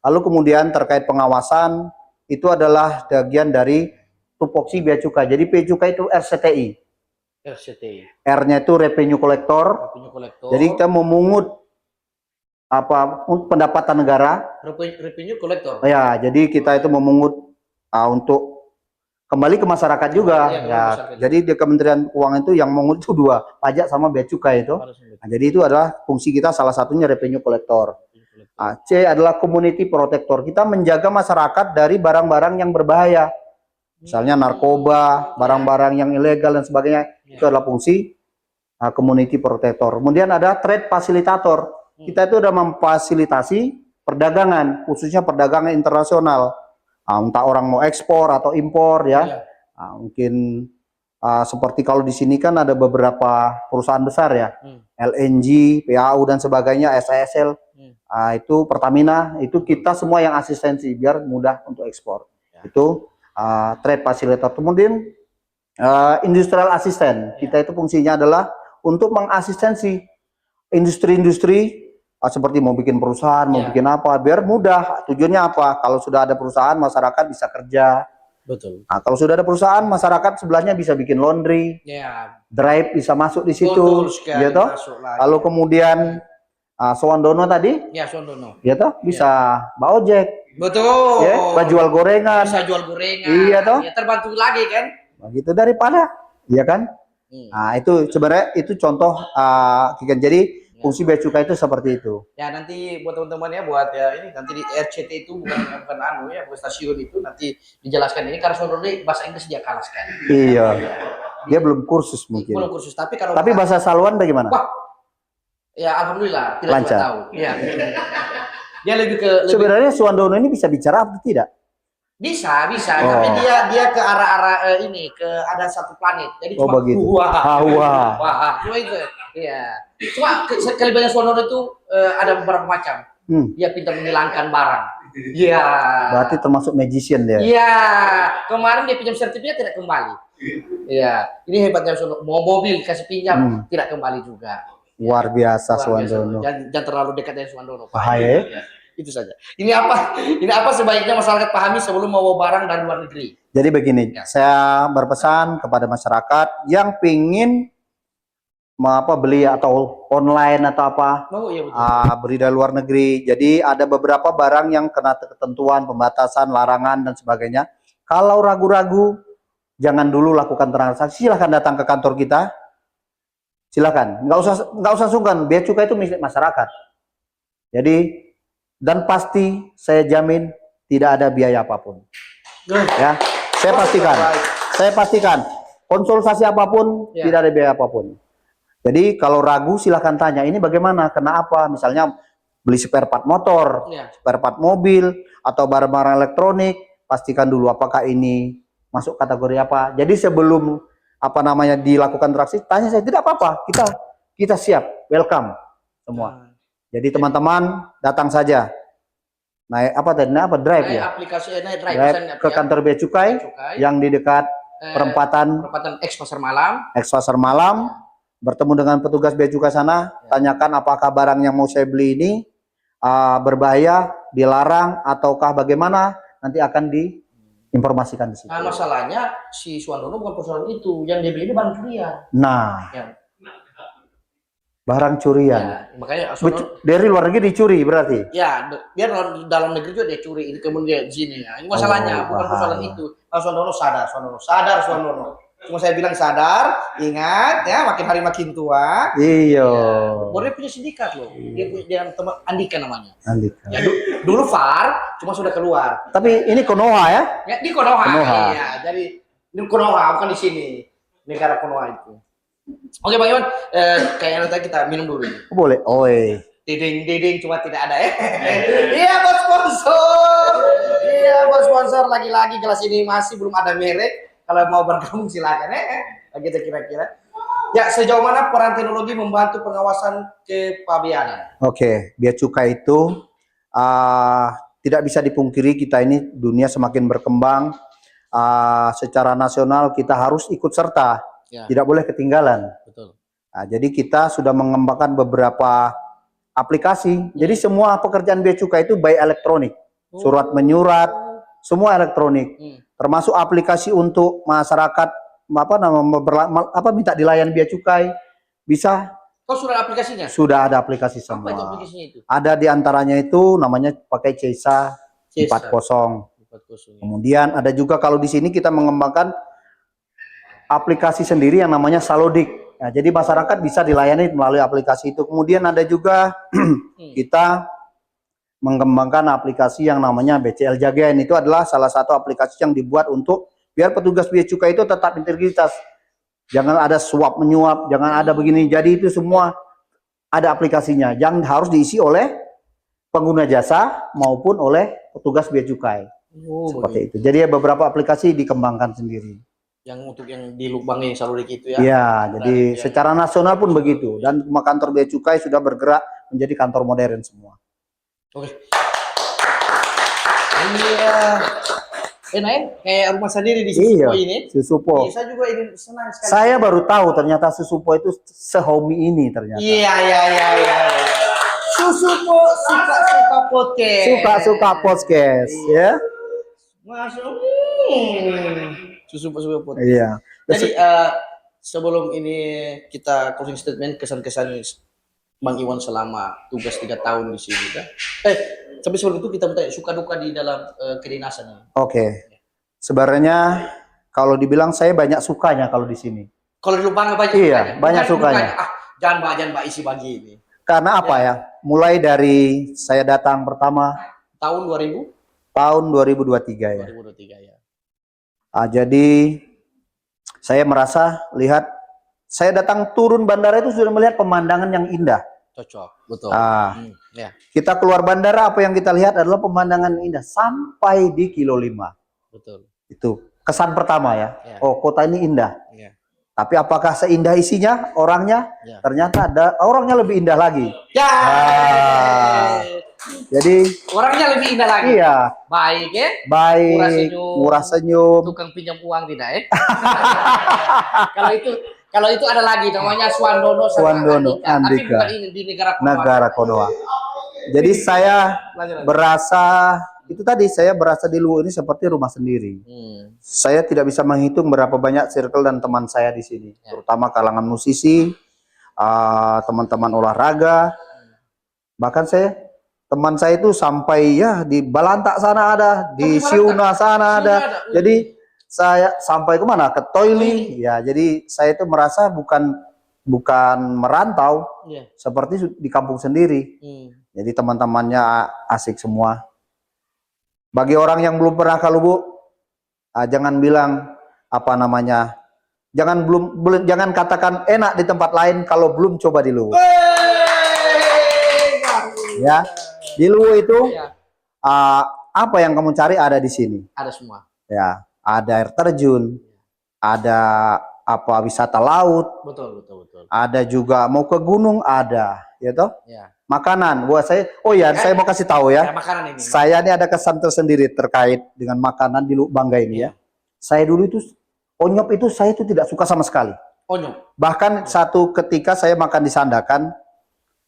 Lalu kemudian terkait pengawasan itu adalah bagian dari tupoksi Bea Cukai. Jadi Bea Cukai itu RCTI. RCTI. R-nya itu Revenue Collector. Revenue Collector. Jadi kita memungut pendapatan negara. Revenue Collector. Ya, jadi kita itu memungut untuk kembali ke masyarakat juga. Iya, Ya, masyarakat. jadi di Kementerian Keuangan itu yang memungut itu dua, pajak sama Bea Cukai itu. Nah, jadi itu adalah fungsi kita, salah satunya Revenue Collector. Nah, C adalah Community Protector. Kita menjaga masyarakat dari barang-barang yang berbahaya. Misalnya narkoba, barang-barang yang ilegal dan sebagainya. Itu adalah fungsi Community Protector. Kemudian ada Trade Facilitator. Kita itu sudah memfasilitasi perdagangan, khususnya perdagangan internasional. Entah orang mau ekspor atau impor ya. Mungkin seperti kalau di sini kan ada beberapa perusahaan besar ya. LNG, PAU dan sebagainya, SASL. Itu Pertamina, itu kita semua yang asistensi biar mudah untuk ekspor. Itu trade facilitator. Kemudian industrial assistant, kita itu fungsinya adalah untuk mengasistensi industri-industri seperti mau bikin perusahaan, mau bikin apa, biar mudah. Tujuannya apa? Kalau sudah ada perusahaan, masyarakat bisa kerja. Betul. Nah, kalau sudah ada perusahaan, masyarakat sebelahnya bisa bikin laundry, drive bisa masuk di situ, gitu. Lalu kemudian Suwandono tadi, ya Suwandono, gitu, bisa bawa ojek. Betul. Ya, jual gorengan. Bisa jual gorengan. Iya toh. Ya, terbantu lagi kan? Begitu daripada, iya kan? Nah, itu sebenarnya itu contoh jadi fungsi Bea Cukai itu seperti itu. Ya nanti buat teman-teman ya, buat ya ini nanti di RCT itu bukan anu ya, bukan stasiun itu nanti dijelaskan ini karena Suwandono bahasa Inggris dia kalah sekali. Iya. Dia belum kursus mungkin. Belum kursus, tapi kalau bahasa Saluan bagaimana? Wah, ya alhamdulillah tidak lancar. tahu. Iya. Dia lebih ke sebenarnya Suwandono ini bisa bicara apa tidak? Bisa, tapi dia ke arah-arah ini ke ada satu planet. Jadi cuma begitu. Wah, cuma itu. Iya. Cuma kelebihan Suwandono itu ada beberapa macam. Dia pintar menghilangkan barang. Iya. Berarti termasuk magician dia. Iya. Kemarin dia pinjam sertifikat tidak kembali. Iya. Ini hebatnya Suwandono. Mau mobil kasih pinjam tidak kembali juga. Luar biasa Luar biasa, Suwandono. jangan terlalu dekat dengan Suwandono. Bahaya. Ya, itu saja. Ini apa sebaiknya masyarakat pahami sebelum mau barang dari luar negeri? Jadi begini, Ya. saya berpesan kepada masyarakat yang pingin beli atau online atau apa, Oh iya betul. beli dari luar negeri. Jadi ada beberapa barang yang kena ketentuan, pembatasan, larangan dan sebagainya. Kalau ragu-ragu, jangan dulu lakukan transaksi. Silahkan datang ke kantor kita. Silakan, nggak usah sungkan. Bea cukai itu milik masyarakat. Jadi dan pasti saya jamin tidak ada biaya apapun. Ya, saya pastikan konsultasi apapun Ya. tidak ada biaya apapun. Jadi kalau ragu silahkan tanya ini bagaimana, kenapa? Misalnya beli spare part motor, Ya. spare part mobil atau barang-barang elektronik, pastikan dulu apakah ini masuk kategori apa. Jadi sebelum dilakukan transaksi, tanya saya tidak apa-apa, kita siap, welcome semua. Jadi teman-teman datang saja. Naik drive ya. Aplikasi naik drive, Drive misalnya, ke kantor Bea Cukai yang di dekat perempatan X Pasar Malam. bertemu dengan petugas Bea Cukai sana, tanyakan apakah barang yang mau saya beli ini berbahaya, dilarang ataukah bagaimana, nanti akan diinformasikan di situ. Nah, masalahnya si Suwandono bukan persoalan itu, yang dia beli ini barang curian. Nah, Ya. barang curian. Ya, makanya Suwandono, Dari luar negeri dicuri berarti. ya biar dalam negeri juga dia curi, ini kemudian di sini ya. Ini masalahnya bukan persoalan bahaya. itu. Nah, Suwandono sadar Suwandono. Cuma saya bilang sadar, ingat ya, makin hari makin tua. Iya. Baru dia punya sindikat loh. Dia punya teman Andika namanya. Andika. Ya, dulu VAR cuma sudah keluar. Tapi ini Konoha ya? Ya, di Konoha. Konoha. Iya, jadi di Konoha bukan di sini. Negara Konoha itu. Oke, Bang Iwan, kayaknya nanti kita minum dulu ini. Boleh. Oi. Diding cuma tidak ada ya. Iya, bos sponsor. Iya, bos sponsor lagi-lagi gelas ini masih belum ada merek. Kalau mau bergabung silakan ya. Gitu kira-kira. Ya, sejauh mana peran teknologi membantu pengawasan kepabeanan? Oke, Bea Cukai itu tidak bisa dipungkiri kita ini dunia semakin berkembang. Secara nasional kita harus ikut serta, Ya. tidak boleh ketinggalan. Betul. Nah, jadi kita sudah mengembangkan beberapa aplikasi. Jadi semua pekerjaan Bea Cukai itu by elektronik, surat menyurat, semua elektronik. Termasuk aplikasi untuk masyarakat minta dilayani Bea Cukai bisa. Oh, sudah aplikasinya? Sudah ada aplikasi Apa semua. itu aplikasinya itu? Ada di antaranya itu namanya pakai CESA 40. Kemudian ada juga kalau di sini kita mengembangkan aplikasi sendiri yang namanya Salodik. Nah, jadi masyarakat bisa dilayani melalui aplikasi itu. Kemudian ada juga kita mengembangkan aplikasi yang namanya BCL Jagain. Itu adalah salah satu aplikasi yang dibuat untuk biar petugas Bea Cukai itu tetap integritas. Jangan ada suap menyuap, jangan ada begini. Jadi itu semua ada aplikasinya yang harus diisi oleh pengguna jasa maupun oleh petugas Bea Cukai. Seperti itu. Jadi beberapa aplikasi dikembangkan sendiri. Yang untuk yang di Lubang yang Salodik itu ya. Iya, jadi secara nasional pun begitu dan kantor Bea Cukai sudah bergerak menjadi kantor modern semua. Oke. Iya. Naik kayak rumah sendiri di Susupo ini. Susupo. Saya juga ini senang sekali. Saya baru tahu ternyata Susupo itu sehomi ini ternyata. Iya. Susupo suka podcast. Suka podcast ya. Masuk. Susupo podcast. Iya. Jadi sebelum ini kita closing statement kesan-kesan Bang Iwan selama tugas 3 tahun di sini kan. Tapi sebelum itu kita bertanya suka duka di dalam kedinasan. Oke. Sebenarnya kalau dibilang saya banyak sukanya kalau di sini. Kalau di Lubang banyak Iya, sukanya. banyak Bukan sukanya. Jangan Mbak isi bagi ini. Karena apa ya? Mulai dari saya datang pertama Tahun 2000? tahun 2023 ya. 2023 ya. Jadi saya merasa saya datang turun bandara itu sudah melihat pemandangan yang indah. Cocok, betul. Ya. Kita keluar bandara, apa yang kita lihat adalah pemandangan indah sampai di kilo 5. Betul. Itu kesan pertama ya. Oh, kota ini indah. Ya. Tapi apakah seindah isinya, orangnya? Ya. Ternyata ada orangnya lebih indah lagi. Ya. Jadi Orangnya lebih indah lagi. iya. Baik ya. Baik, murah senyum. Tukang pinjam uang tidak ya? Kalau itu Kalau itu ada lagi namanya Swandono sama Swandono, Andika. Tapi Andika. bukan ini di negara Konoha. Negara Konoha. Jadi saya Lanjut. berasa itu tadi saya berasa di Luwu ini seperti rumah sendiri. Saya tidak bisa menghitung berapa banyak circle dan teman saya di sini, terutama kalangan musisi, teman-teman olahraga. Bahkan teman saya itu sampai ya di Balantak sana ada, di Siuna sana ada. Jadi saya sampai kemana? Ke Toili. Ya, jadi saya itu merasa bukan merantau, seperti di kampung sendiri. Jadi teman-temannya asik semua. Bagi orang yang belum pernah ke Luwu, jangan bilang apa namanya, jangan katakan enak di tempat lain kalau belum coba di Luwu. Ya, di Luwu itu apa yang kamu cari ada di sini. Ada semua. Ya, ada air terjun, ada apa wisata laut. Betul. Ada juga mau ke gunung ada, ya toh? Ya. Makanan buat saya. Oh ya, saya mau kasih tahu ya. Makanan ini. Saya ini ada kesan tersendiri terkait dengan makanan di Luwu Bangga ini ya. Saya dulu itu onyop itu saya itu tidak suka sama sekali. Onyop. Bahkan satu ketika saya makan di Sandakan,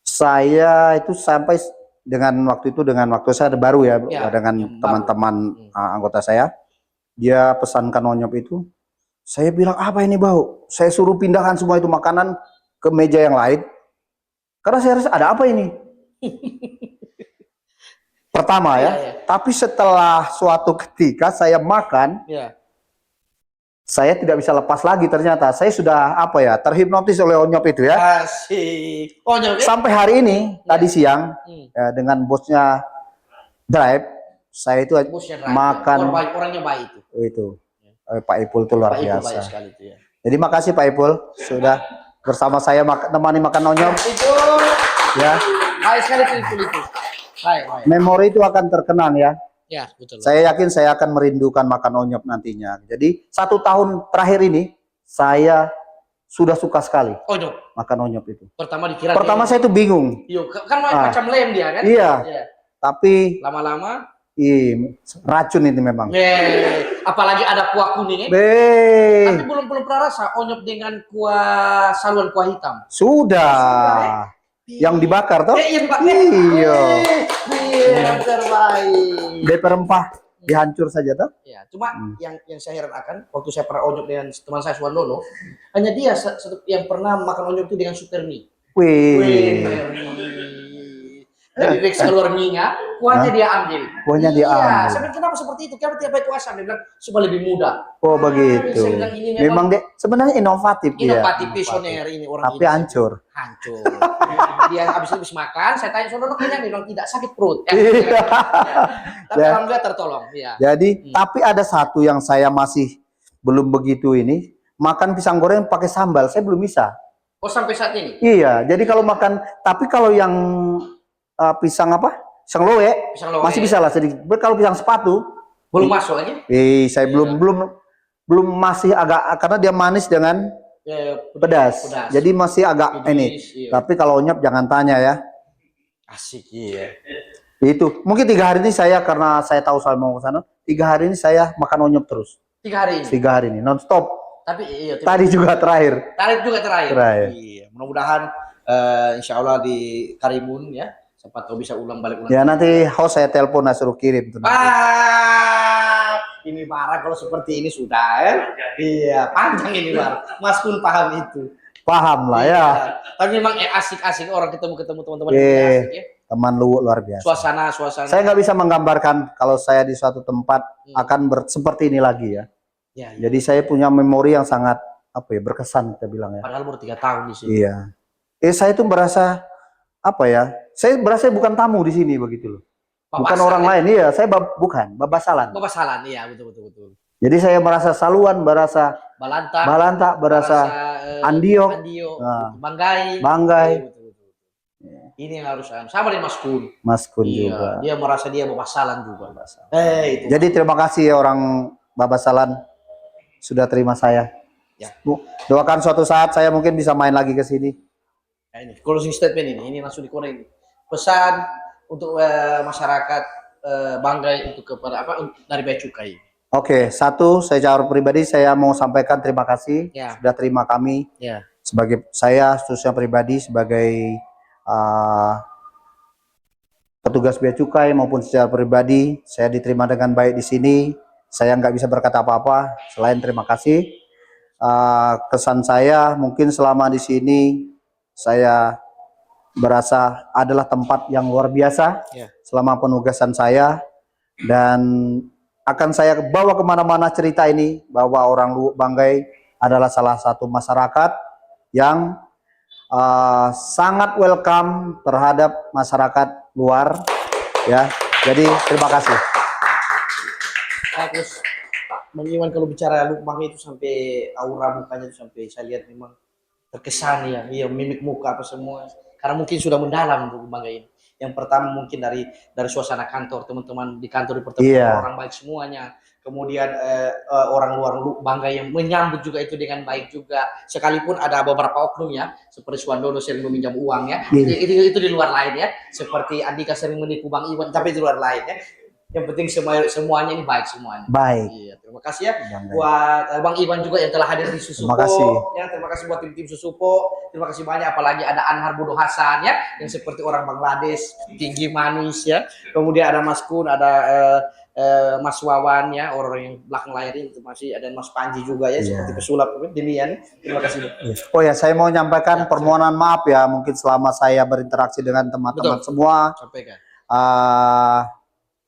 saya itu sampai dengan waktu saya baru ya, dengan teman-teman anggota saya, dia pesankan onyop itu. Saya bilang apa ini bau? Saya suruh pindahkan semua itu makanan ke meja yang lain. Karena saya rasa ada apa ini? Pertama ya. Tapi setelah suatu ketika saya makan, saya tidak bisa lepas lagi ternyata. Saya sudah terhipnotis oleh onyop itu ya. Asik. Onyop. Sampai hari ini tadi siang dengan bosnya Drive, saya itu makan. Orangnya baik itu. Pak Ipul itu luar biasa. Baik sekali itu ya. Jadi makasih Pak Ipul sudah bersama saya temani makan onyop. Itu Ya. baik sekali itu. Baik. Memori itu akan terkenang ya. Ya, betul. Saya yakin saya akan merindukan makan onyop nantinya. Jadi 1 tahun terakhir ini saya sudah suka sekali makan onyop itu. Pertama saya itu bingung. Iya, kan macam lem dia kan? Iya. Tapi lama-lama racun ini memang. Apalagi ada kuah kuning Tapi belum pernah rasa onyop dengan saluan kuah hitam. Sudah. Yang dibakar toh? Iya. Terbaik. DP rempah dihancur saja toh? Ya, cuma yang saya heran akan waktu saya pernah onyop dengan teman saya Swandono, hanya dia yang pernah makan onyop itu dengan Supermi. Wih. Dari keluar minyak, kuahnya dia ambil. Kuahnya dia ambil. Saya bilang kenapa seperti itu? Kenapa tidak pakai kuah asam? Dia bilang supaya lebih mudah. Oh begitu. Saya bilang ini memang dia sebenarnya inovatif visioner ini orang. Tapi hancur. Dia habis makan, saya tanya Swandono kenyang, dia bilang tidak, sakit perut. Tapi alhamdulillah tertolong. Ya. Jadi tapi ada satu yang saya masih belum begitu ini, makan pisang goreng pakai sambal, saya belum bisa. Oh sampai saat ini? Iya, jadi kalau makan, tapi kalau yang pisang loe masih bisa lah sedikit. Kalau pisang sepatu belum masuk aja. Saya belum masih agak karena dia manis dengan pedas. Jadi masih agak ini. Tapi kalau onyop jangan tanya ya. Asik ya. Itu mungkin 3 hari ini saya karena saya tahu saya mau ke sana. 3 hari ini saya makan onyop terus. 3 hari ini. 3 hari ini non-stop. Tapi tadi juga terakhir. Iya, mudah-mudahan insya Allah di Karimun ya. Siapa tahu bisa ulang balik. Ya nanti host saya telepon suruh kirim tuh. Ini marah kalau seperti ini sudah Iya, panjang ini Mas pun paham itu. Paham lah ya. Tapi memang asik-asik orang ketemu teman-teman asik ya. Teman Luwu luar biasa. Suasana. Saya nggak bisa menggambarkan kalau saya di suatu tempat akan seperti ini lagi ya. Jadi saya punya memori yang sangat berkesan kita bilang ya. Padahal baru 3 tahun di sini. Iya. Saya tuh merasa saya berasa bukan tamu di sini begitu loh. Bukan orang lain, iya. Saya bukan babasalan. Iya betul. Jadi saya merasa Saluan, berasa Balanta, berasa Andiok, Banggai. Betul. Ini yang harus sama dengan Mas Kun juga. Dia merasa dia babasalan juga. Itu. Jadi terima kasih orang Babasalan sudah terima saya. Ya. Doakan suatu saat saya mungkin bisa main lagi ke sini. Ini closing statement ini langsung dikoreng. Pesan untuk masyarakat Banggai untuk kepada dari Bea Cukai. Oke, satu saya secara pribadi saya mau sampaikan terima kasih Ya. sudah terima kami Ya. sebagai saya khususnya pribadi sebagai petugas bea cukai maupun secara pribadi saya diterima dengan baik di sini. Saya nggak bisa berkata apa-apa selain terima kasih. Kesan saya mungkin selama di sini saya berasa adalah tempat yang luar biasa Ya. selama penugasan saya, dan akan saya bawa kemana-mana cerita ini bahwa orang Luwuk Banggai adalah salah satu masyarakat yang sangat welcome terhadap masyarakat luar ya. Jadi terima kasih. Terus Bang Iwan kalau bicara Luwuk Banggai itu sampai aura mukanya itu sampai saya lihat memang terkesan ya, iya mimik muka apa semua. Karena mungkin sudah mendalam Luwuk Banggai ini. Yang pertama mungkin dari suasana kantor, teman-teman di kantor dipertemukan orang baik semuanya. Kemudian orang luar Luwuk Banggai yang menyambut juga itu dengan baik juga. Sekalipun ada beberapa oknum ya, seperti Suwandono sering meminjam uang ya. Itu di luar lain ya. Seperti Andika sering menipu Bang Iwan, tapi di luar lain ya. Yang penting semuanya ini baik semuanya. Baik. Iya, terima kasih ya buat Bang Iwan juga yang telah hadir di Susupo. Terima kasih. Ya, terima kasih buat tim Susupo. Terima kasih banyak, apalagi ada Anhar Budo Hasan ya, yang seperti orang Bangladesh, tinggi manis ya. Kemudian ada Mas Kun, ada Mas Wawan ya, orang yang belakang layar itu masih ada Mas Panji juga ya, seperti pesulap demikian. Terima kasih. Oh ya, saya mau menyampaikan permohonan maaf ya, mungkin selama saya berinteraksi dengan teman-teman semua. Sampaikan.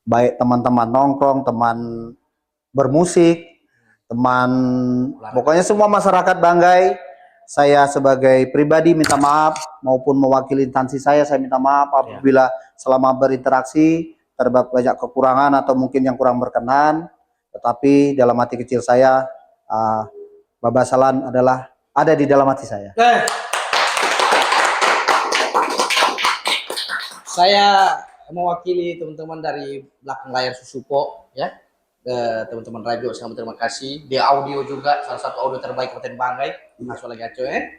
Baik teman-teman nongkrong, teman bermusik, teman pokoknya semua masyarakat Banggai, saya sebagai pribadi minta maaf, maupun mewakili instansi saya minta maaf apabila selama berinteraksi terdapat banyak kekurangan atau mungkin yang kurang berkenan. Tetapi dalam hati kecil saya, babasalan adalah ada di dalam hati saya. Saya mewakili teman-teman dari belakang layar Susupo ya, teman-teman radio, sangat terima kasih. Di audio juga salah satu audio terbaik Kabupaten Banggai, Mas Gaco ya,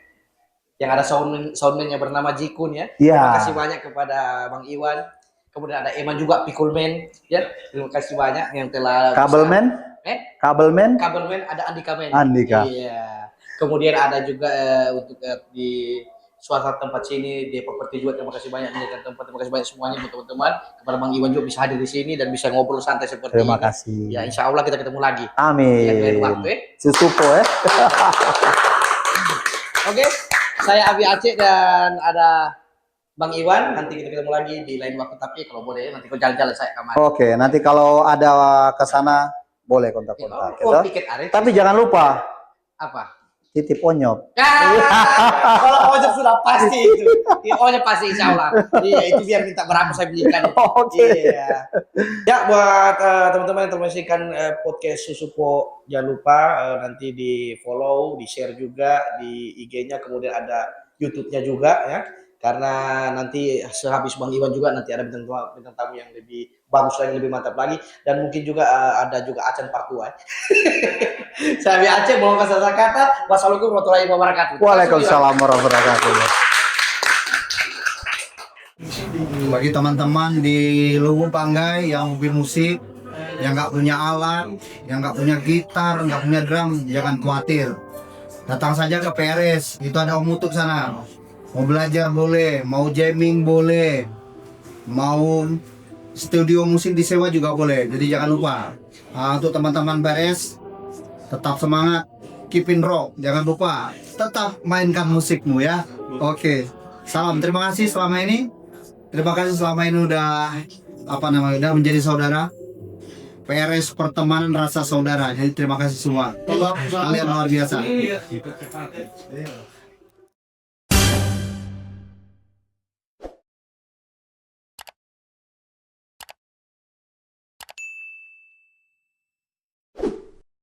yang ada soundman-nya bernama Jikun ya. Terima kasih banyak kepada Bang Iwan. Kemudian ada Eman juga, Pikulman ya, terima kasih banyak yang telah kabelman ada Andika Men. Iya. Kemudian ada juga untuk di suatu tempat sini di properti juga, terima kasih banyak menyediakan tempat, terima kasih banyak semuanya buat teman-teman. Kepada Bang Iwan juga bisa hadir di sini dan bisa ngobrol santai seperti terima ini. Kasih. Ya, insya Allah kita ketemu lagi. Amin. Lain waktu ya. Susupo ya. Oke, saya Abi Aceh dan ada Bang Iwan. Nanti kita ketemu lagi di lain waktu, tapi kalau boleh nanti kau jalan-jalan saya kamar. Oke, nanti kalau ada ke sana boleh kontak-kontak. Tapi jangan lupa apa? Titip onyok. Kalau onyok sudah pasti itu. Onyok pasti insya Allah. Iya, itu biar minta berapa saya belikan. Oke. Iya. Ya, buat teman-teman yang termensikan podcast Susupo, jangan lupa nanti di follow, di share juga di IG-nya, kemudian ada YouTube-nya juga ya. Karena nanti sehabis Bang Iwan juga nanti ada bintang tamu yang lebih bagus lagi, lebih mantap lagi, dan mungkin juga ada juga Aceh Part 2. Saya Aceh mau kasih kata. Wassalamualaikum warahmatullahi wabarakatuh. Waalaikumsalam warahmatullahi wabarakatuh. Bagi teman-teman di Luwuk Banggai yang hobi musik, yang nggak punya alat, yang nggak punya gitar, nggak punya drum, jangan khawatir. Datang saja ke PRS, itu ada Om Utuk sana. Mau belajar boleh, mau jamming boleh, mau studio musik disewa juga boleh. Jadi jangan lupa. Untuk teman-teman PRS, tetap semangat, keep in rock, jangan lupa, tetap mainkan musikmu ya. Oke, salam, terima kasih selama ini. Terima kasih selama ini udah udah menjadi saudara. PRS Pertemanan Rasa Saudara. Jadi terima kasih semua. Kalian luar biasa.